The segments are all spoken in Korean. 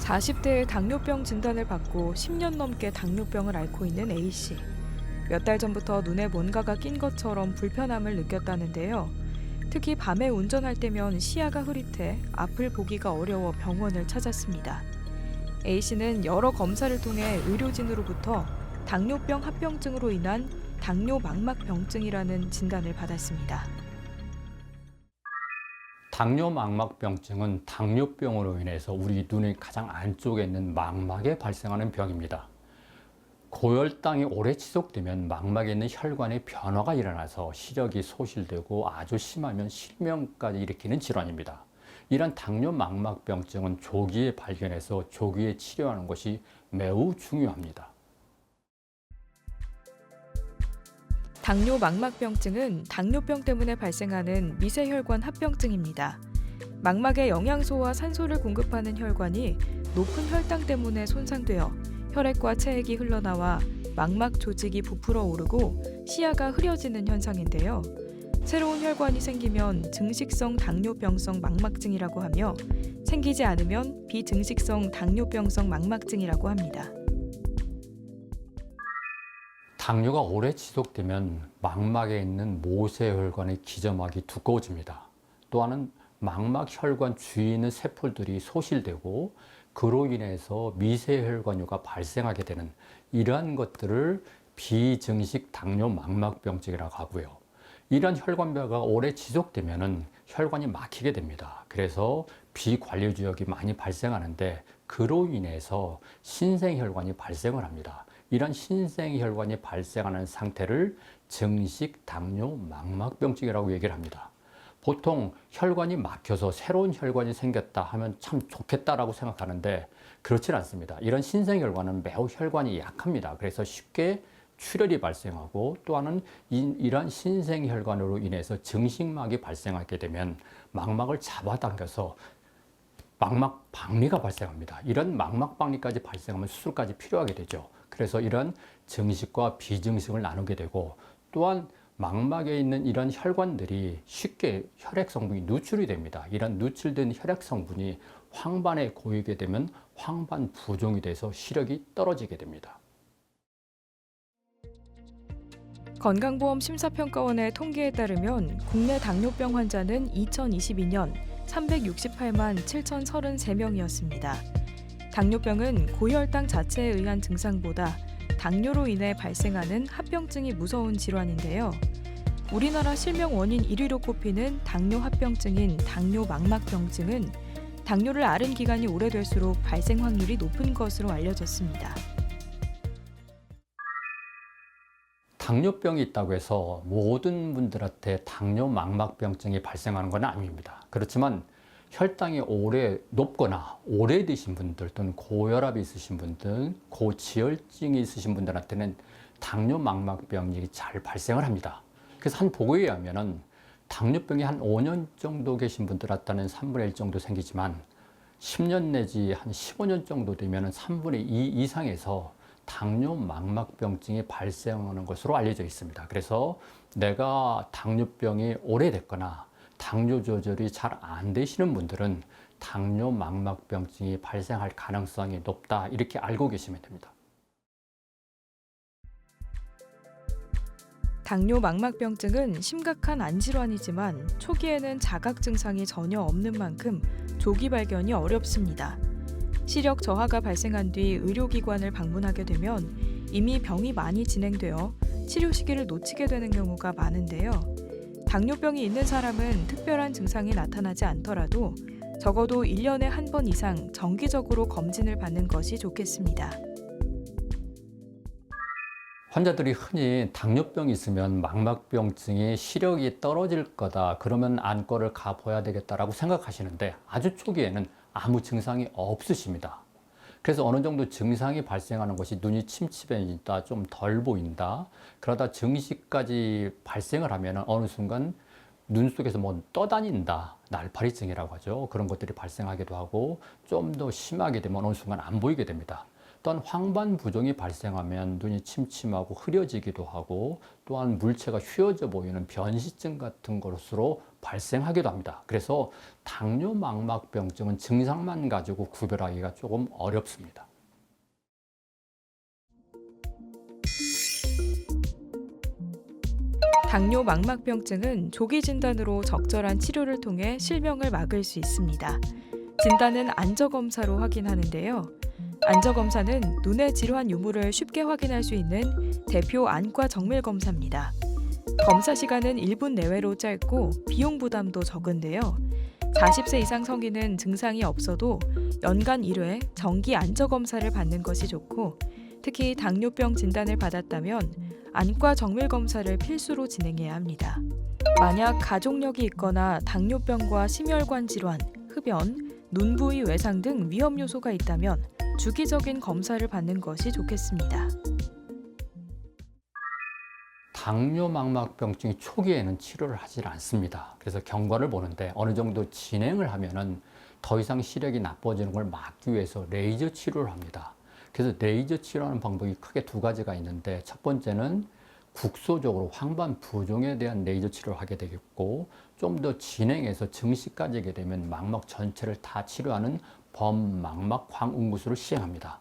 40대에 당뇨병 진단을 받고 10년 넘게 당뇨병을 앓고 있는 A씨. 몇 달 전부터 눈에 뭔가가 낀 것처럼 불편함을 느꼈다는데요. 특히 밤에 운전할 때면 시야가 흐릿해 앞을 보기가 어려워 병원을 찾았습니다. A씨는 여러 검사를 통해 의료진으로부터 당뇨병 합병증으로 인한 당뇨망막병증이라는 진단을 받았습니다. 당뇨망막병증은 당뇨병으로 인해서 우리 눈의 가장 안쪽에 있는 망막에 발생하는 병입니다. 고혈당이 오래 지속되면 망막에 있는 혈관에 변화가 일어나서 시력이 소실되고 아주 심하면 실명까지 일으키는 질환입니다. 이런 당뇨망막병증은 조기에 발견해서 조기에 치료하는 것이 매우 중요합니다. 당뇨망막병증은 당뇨병 때문에 발생하는 미세혈관 합병증입니다. 망막에 영양소와 산소를 공급하는 혈관이 높은 혈당 때문에 손상되어 혈액과 체액이 흘러나와 망막 조직이 부풀어 오르고 시야가 흐려지는 현상인데요. 새로운 혈관이 생기면 증식성 당뇨병성 망막증이라고 하며 생기지 않으면 비증식성 당뇨병성 망막증이라고 합니다. 당뇨가 오래 지속되면 망막에 있는 모세혈관의 기저막이 두꺼워집니다. 또한 망막 혈관 주위에 있는 세포들이 소실되고 그로 인해서 미세혈관염가 발생하게 되는 이러한 것들을 비증식 당뇨망막병증이라고 하고요. 이러한 혈관변화가 오래 지속되면 혈관이 막히게 됩니다. 그래서 비관리주역이 많이 발생하는데 그로 인해서 신생혈관이 발생을 합니다. 이런 신생혈관이 발생하는 상태를 증식 당뇨망막병증이라고 얘기를 합니다. 보통 혈관이 막혀서 새로운 혈관이 생겼다 하면 참 좋겠다라고 생각하는데 그렇진 않습니다. 이런 신생혈관은 매우 혈관이 약합니다. 그래서 쉽게 출혈이 발생하고 또 하나는 이러한 신생혈관으로 인해서 증식막이 발생하게 되면 망막을 잡아당겨서 망막 박리가 발생합니다. 이런 망막 박리까지 발생하면 수술까지 필요하게 되죠. 그래서 이런 증식과 비증식을 나누게 되고 또한 망막에 있는 이런 혈관들이 쉽게 혈액 성분이 누출이 됩니다. 이런 누출된 혈액 성분이 황반에 고이게 되면 황반 부종이 돼서 시력이 떨어지게 됩니다. 건강보험 심사평가원의 통계에 따르면 국내 당뇨병 환자는 2022년 368만 7,033명이었습니다. 당뇨병은 고혈당 자체에 의한 증상보다 당뇨로 인해 발생하는 합병증이 무서운 질환인데요. 우리나라 실명 원인 1위로 꼽히는 당뇨 합병증인 당뇨망막병증은 당뇨를 앓은 기간이 오래될수록 발생 확률이 높은 것으로 알려졌습니다. 당뇨병이 있다고 해서 모든 분들한테 당뇨망막병증이 발생하는 건 아닙니다. 그렇지만 혈당이 높거나 오래 드신 분들 또는 고혈압이 있으신 분들, 고지혈증이 있으신 분들한테는 당뇨망막병이 잘 발생을 합니다. 그래서 한 보고에 의하면 당뇨병이 한 5년 정도 계신 분들한테는 3분의 1 정도 생기지만 10년 내지 한 15년 정도 되면 3분의 2 이상에서 당뇨망막병증이 발생하는 것으로 알려져 있습니다. 그래서 내가 당뇨병이 오래됐거나 당뇨 조절이 잘 안 되시는 분들은 당뇨망막병증이 발생할 가능성이 높다 이렇게 알고 계시면 됩니다. 당뇨망막병증은 심각한 안질환이지만 초기에는 자각 증상이 전혀 없는 만큼 조기 발견이 어렵습니다. 시력 저하가 발생한 뒤 의료기관을 방문하게 되면 이미 병이 많이 진행되어 치료 시기를 놓치게 되는 경우가 많은데요. 당뇨병이 있는 사람은 특별한 증상이 나타나지 않더라도 적어도 1년에 한 번 이상 정기적으로 검진을 받는 것이 좋겠습니다. 환자들이 흔히 당뇨병이 있으면 망막병증이 시력이 떨어질 거다 그러면 안과를 가봐야 되겠다라고 생각하시는데 아주 초기에는 아무 증상이 없으십니다. 그래서 어느 정도 증상이 발생하는 것이 눈이 침침해진다, 좀 덜 보인다. 그러다 증식까지 발생을 하면 어느 순간 눈 속에서 뭐 떠다닌다, 날파리증이라고 하죠. 그런 것들이 발생하기도 하고 좀 더 심하게 되면 어느 순간 안 보이게 됩니다. 또한 황반 부종이 발생하면 눈이 침침하고 흐려지기도 하고 또한 물체가 휘어져 보이는 변시증 같은 것으로 발생하기도 합니다. 그래서 당뇨 망막병증은 증상만 가지고 구별하기가 조금 어렵습니다. 당뇨 망막병증은 조기 진단으로 적절한 치료를 통해 실명을 막을 수 있습니다. 진단은 안저검사로 확인하는데요. 안저검사는 눈의 질환 유무를 쉽게 확인할 수 있는 대표 안과 정밀 검사입니다. 검사 시간은 1분 내외로 짧고 비용 부담도 적은데요. 40세 이상 성인은 증상이 없어도 연간 1회 정기 안저검사를 받는 것이 좋고, 특히 당뇨병 진단을 받았다면 안과 정밀 검사를 필수로 진행해야 합니다. 만약 가족력이 있거나 당뇨병과 심혈관 질환, 흡연, 눈 부위 외상 등 위험 요소가 있다면 주기적인 검사를 받는 것이 좋겠습니다. 당뇨 망막병증이 초기에는 치료를 하지 않습니다. 그래서 경과를 보는데 어느 정도 진행을 하면은 더 이상 시력이 나빠지는 걸 막기 위해서 레이저 치료를 합니다. 그래서 레이저 치료하는 방법이 크게 두 가지가 있는데, 첫 번째는 국소적으로 황반 부종에 대한 레이저 치료를 하게 되겠고, 좀 더 진행해서 증식까지 하게 되면 망막 전체를 다 치료하는 범망막 광응구술을 시행합니다.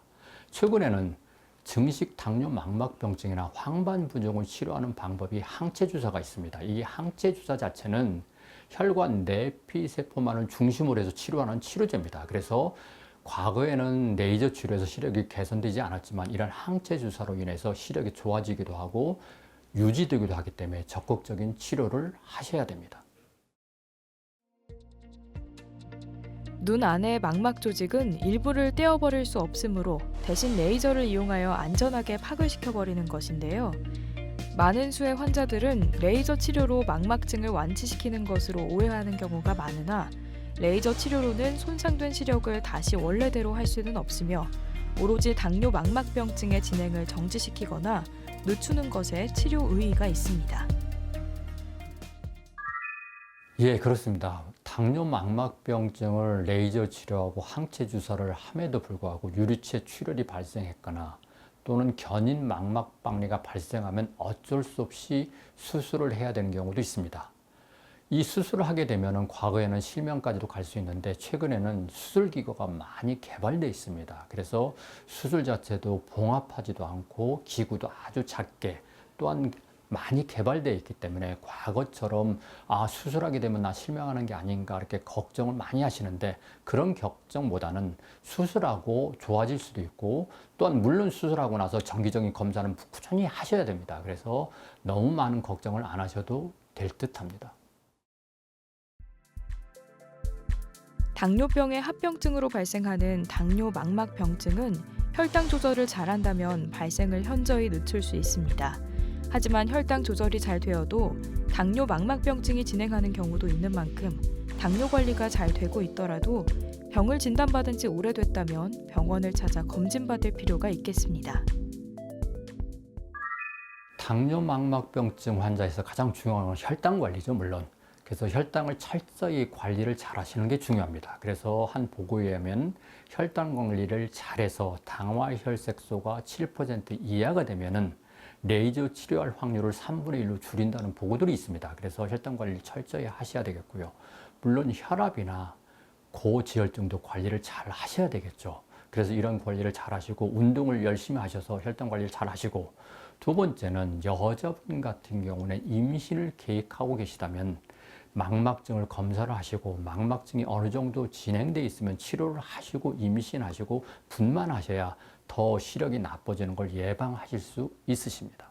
최근에는 증식 당뇨 망막병증이나 황반 부종을 치료하는 방법이 항체 주사가 있습니다. 이 항체 주사 자체는 혈관 내피세포만을 중심으로 해서 치료하는 치료제입니다. 그래서 과거에는 레이저 치료에서 시력이 개선되지 않았지만 이런 항체 주사로 인해서 시력이 좋아지기도 하고 유지되기도 하기 때문에 적극적인 치료를 하셔야 됩니다. 눈 안의 망막 조직은 일부를 떼어버릴 수 없으므로 대신 레이저를 이용하여 안전하게 파괴시켜버리는 것인데요. 많은 수의 환자들은 레이저 치료로 망막증을 완치시키는 것으로 오해하는 경우가 많으나, 레이저 치료로는 손상된 시력을 다시 원래대로 할 수는 없으며 오로지 당뇨 망막병증의 진행을 정지시키거나 늦추는 것에 치료 의의가 있습니다. 예, 그렇습니다. 당뇨 망막병증을 레이저 치료하고 항체 주사를 함에도 불구하고 유리체 출혈이 발생했거나 또는 견인 망막 박리가 발생하면 어쩔 수 없이 수술을 해야 되는 경우도 있습니다. 이 수술을 하게 되면 과거에는 실명까지도 갈 수 있는데, 최근에는 수술 기구가 많이 개발되어 있습니다. 그래서 수술 자체도 봉합하지도 않고 기구도 아주 작게, 또한 많이 개발되어 있기 때문에 과거처럼 수술하게 되면 나 실명하는 게 아닌가 이렇게 걱정을 많이 하시는데, 그런 걱정보다는 수술하고 좋아질 수도 있고, 또한 물론 수술하고 나서 정기적인 검사는 꾸준히 하셔야 됩니다. 그래서 너무 많은 걱정을 안 하셔도 될 듯합니다. 당뇨병의 합병증으로 발생하는 당뇨 망막병증은 혈당 조절을 잘한다면 발생을 현저히 늦출 수 있습니다. 하지만 혈당 조절이 잘 되어도 당뇨 망막병증이 진행하는 경우도 있는 만큼 당뇨 관리가 잘 되고 있더라도 병을 진단받은 지 오래됐다면 병원을 찾아 검진받을 필요가 있겠습니다. 당뇨 망막병증 환자에서 가장 중요한 건 혈당 관리죠, 물론. 그래서 혈당을 철저히 관리를 잘 하시는 게 중요합니다. 그래서 한 보고에 의하면 혈당 관리를 잘해서 당화혈색소가 7% 이하가 되면은 레이저 치료할 확률을 3분의 1로 줄인다는 보고들이 있습니다. 그래서 혈당 관리를 철저히 하셔야 되겠고요. 물론 혈압이나 고지혈증도 관리를 잘 하셔야 되겠죠. 그래서 이런 관리를 잘 하시고 운동을 열심히 하셔서 혈당 관리를 잘 하시고, 두 번째는 여자분 같은 경우는 임신을 계획하고 계시다면 망막증을 검사를 하시고, 망막증이 어느 정도 진행돼 있으면 치료를 하시고 임신하시고 분만하셔야 더 시력이 나빠지는 걸 예방하실 수 있으십니다.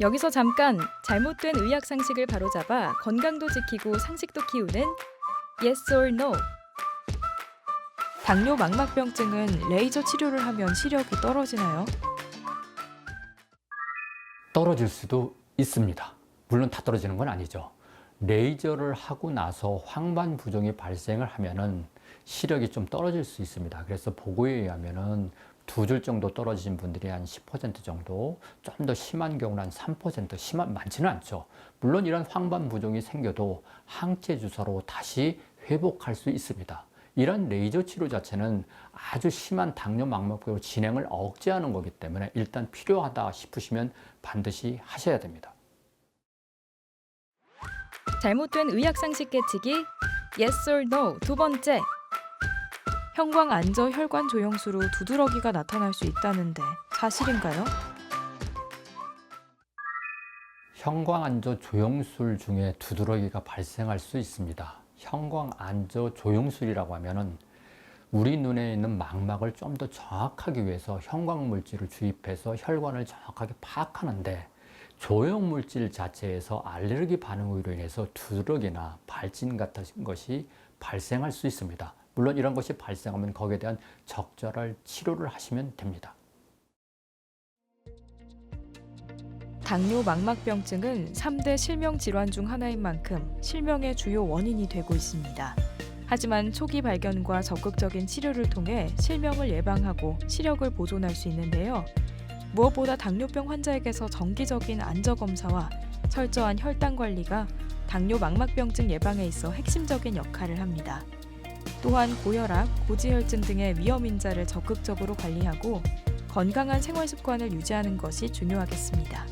여기서 잠깐 잘못된 의학 상식을 바로잡아 건강도 지키고 상식도 키우는 Yes or No. 당뇨 망막병증은 레이저 치료를 하면 시력이 떨어지나요? 떨어질 수도 있습니다. 물론 다 떨어지는 건 아니죠. 레이저를 하고 나서 황반 부종이 발생을 하면은 시력이 좀 떨어질 수 있습니다. 그래서 보고에 의하면은 2줄 정도 떨어지신 분들이 한 10% 정도, 좀 더 심한 경우는 한 3%, 많지는 않죠. 물론 이런 황반 부종이 생겨도 항체 주사로 다시 회복할 수 있습니다. 이런 레이저 치료 자체는 아주 심한 당뇨 망막병 진행을 억제하는 거기 때문에 일단 필요하다 싶으시면 반드시 하셔야 됩니다. 잘못된 의학상식 깨치기 Yes or No 두 번째. 형광안저 혈관 조영수로 두드러기가 나타날 수 있다는데 사실인가요? 형광안저 조영술 중에 두드러기가 발생할 수 있습니다. 형광안저 조영술이라고 하면은 우리 눈에 있는 망막을 좀 더 정확하기 위해서 형광물질을 주입해서 혈관을 정확하게 파악하는데, 조형물질 자체에서 알레르기 반응으로 인해서 두드러기나 발진 같은 것이 발생할 수 있습니다. 물론 이런 것이 발생하면 거기에 대한 적절한 치료를 하시면 됩니다. 당뇨 망막병증은 3대 실명 질환 중 하나인 만큼 실명의 주요 원인이 되고 있습니다. 하지만 초기 발견과 적극적인 치료를 통해 실명을 예방하고 시력을 보존할 수 있는데요. 무엇보다 당뇨병 환자에게서 정기적인 안저 검사와 철저한 혈당 관리가 당뇨 망막병증 예방에 있어 핵심적인 역할을 합니다. 또한 고혈압, 고지혈증 등의 위험 인자를 적극적으로 관리하고 건강한 생활 습관을 유지하는 것이 중요하겠습니다.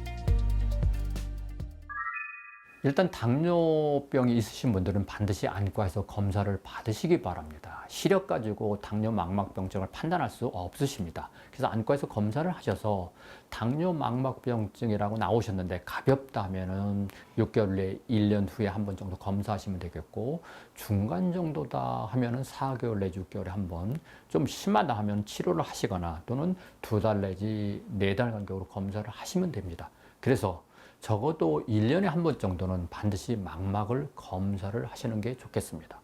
일단 당뇨병이 있으신 분들은 반드시 안과에서 검사를 받으시기 바랍니다. 시력 가지고 당뇨 망막병증을 판단할 수 없으십니다. 그래서 안과에서 검사를 하셔서 당뇨 망막병증이라고 나오셨는데 가볍다 하면은 6개월 내에 1년 후에 한 번 정도 검사하시면 되겠고, 중간 정도다 하면은 4개월 내지 6개월에 한 번, 좀 심하다 하면 치료를 하시거나 또는 2달 내지 4달 간격으로 검사를 하시면 됩니다. 그래서 적어도 1년에 한 번 정도는 반드시 망막을 검사를 하시는 게 좋겠습니다.